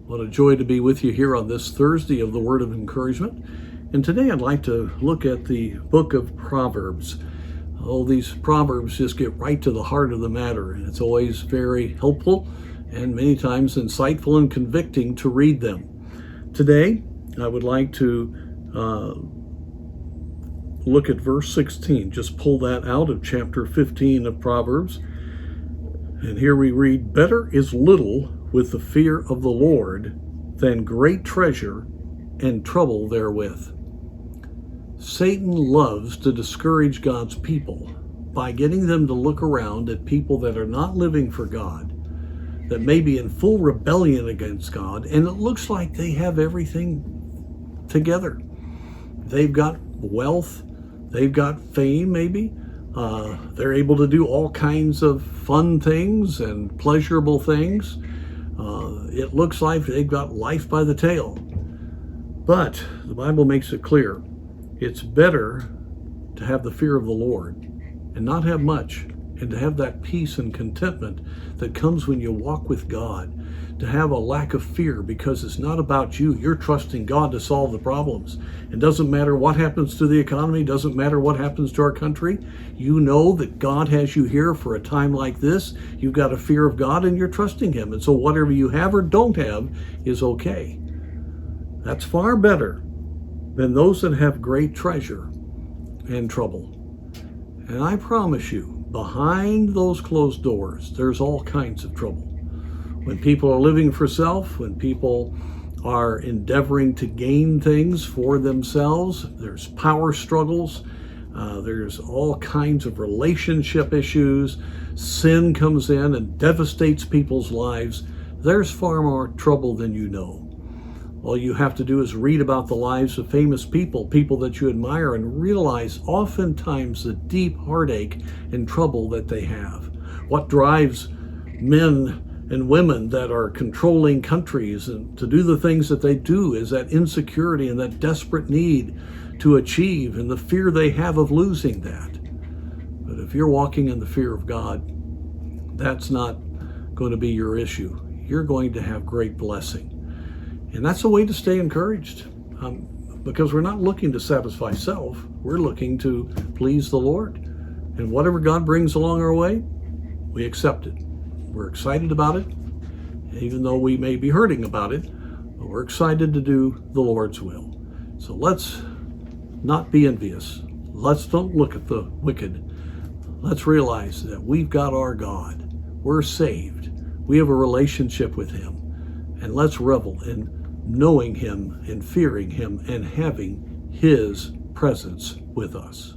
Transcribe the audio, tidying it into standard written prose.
What a joy to be with you here on this Thursday of the Word of Encouragement. And today I'd like to look at the book of Proverbs. Oh, these Proverbs just get right to the heart of the matter, and it's always very helpful and many times insightful and convicting to read them. Today, I would like to look at verse 16. Just pull that out of chapter 15 of Proverbs. And here we read, "Better is little with the fear of the Lord than great treasure and trouble therewith." Satan loves to discourage God's people by getting them to look around at people that are not living for God, that may be in full rebellion against God, and it looks like they have everything together. They've got wealth, they've got fame maybe, they're able to do all kinds of fun things and pleasurable things. It looks like they've got life by the tail. But the Bible makes it clear, it's better to have the fear of the Lord and not have much, and to have that peace and contentment that comes when you walk with God, to have a lack of fear because it's not about you. You're trusting God to solve the problems. It doesn't matter what happens to the economy, doesn't matter what happens to our country. You know that God has you here for a time like this. You've got a fear of God and you're trusting Him. And so whatever you have or don't have is okay. That's far better than those that have great treasure and trouble. And I promise you, behind those closed doors, there's all kinds of trouble. When people are living for self, when people are endeavoring to gain things for themselves, there's power struggles, there's all kinds of relationship issues, sin comes in and devastates people's lives. There's far more trouble than you know. All you have to do is read about the lives of famous people, people that you admire, and realize oftentimes the deep heartache and trouble that they have. What drives men and women that are controlling countries and to do the things that they do is that insecurity and that desperate need to achieve and the fear they have of losing that. But if you're walking in the fear of God, that's not going to be your issue. You're going to have great blessing. And that's a way to stay encouraged, because we're not looking to satisfy self. We're looking to please the Lord. And whatever God brings along our way, we accept it. We're excited about it, even though we may be hurting about it, but we're excited to do the Lord's will. So let's not be envious. Let's don't look at the wicked. Let's realize that we've got our God. We're saved. We have a relationship with Him. And let's revel in knowing Him and fearing Him and having His presence with us.